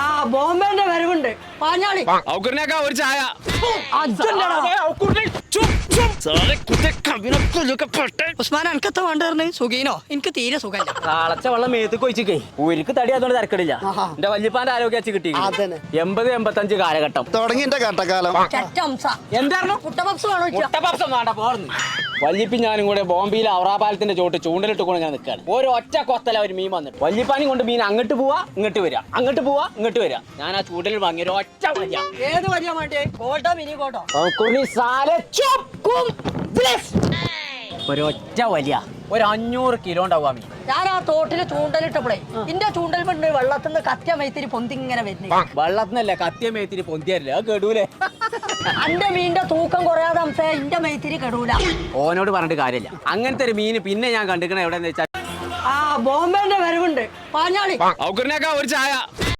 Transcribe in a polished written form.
ആ ബോംബെന്റെ വരവുണ്ട് പാഞ്ഞാളി ഒരു ചായ. ഉസ്മാൻ എനിക്കത്തെ വേണ്ടറിന് സുഖീനോ എനിക്ക് തീരെ സുഖല്ല. തളച്ച വെള്ളം മേത്തേക്ക് ഒഴിച്ചിക്കേ ഉരുക്ക് തടി അതുകൊണ്ട് തിരക്കടില്ല. എന്റെ വല്യപ്പാന്റെ ആരോഗ്യ വെച്ച് കിട്ടി 80-85 കാലഘട്ടം തുടങ്ങി എന്റെ കട്ടക്കാലം. എന്തായിരുന്നു മുട്ടപപ്സം വേണ്ട പോർന്ന്. വല്യപ്പി ഞാനും കൂടെ ബോംബെയിൽ ഔറാപാലത്തിന്റെ ചോട്ട് ചൂണ്ടലിട്ട് കൊണ്ട് ഞാൻ നിൽക്കാണ്. ഒരു ഒറ്റ കൊത്തല ഒരു മീൻ വന്നിട്ട് വല്യപ്പാനും കൊണ്ട് മീൻ അങ്ങോട്ട് പോവാ ഇങ്ങോട്ട് വരിക, അങ്ങോട്ട് പോവാ ഇങ്ങോട്ട് വരിക. ഞാൻ ആ ചൂണ്ടലിൽ വാങ്ങിയ ഒരു ഒറ്റ വലിയ ഏത് വലിയ മാട്ടിയെ കോട്ടോ മിനി കോട്ടോ ഒരൊറ്റ വലിയ ഒരു 500 കിലോ ഉണ്ടാവുക മീൻ. ഞാൻ ആ തോട്ടില് ചൂണ്ടലിട്ടപ്പോഴേ എന്റെ ചൂണ്ടൽ പെണ്ണ് വെള്ളത്തിന്ന് കത്തിയ മൈത്തിരി പൊന്തി ഇങ്ങനെ വരുന്നു. വെള്ളത്തിനല്ലേ കത്തിയ മേത്തിരി പൊന്തിയല്ലേ അത് കെടൂലേ. എന്റെ മീനിന്റെ തൂക്കം കുറയാതെ എന്റെ മൈത്തിരി കെടൂല. ഓനോട് പറഞ്ഞിട്ട് കാര്യമില്ല. അങ്ങനത്തെ ഒരു മീന് പിന്നെ ഞാൻ കണ്ടിക്കണ എവിടെന്ന് വെച്ചാൽ ആ ബോംബെന്റെ വരവുണ്ട് പാഞ്ഞാളി ഒരു ചായ.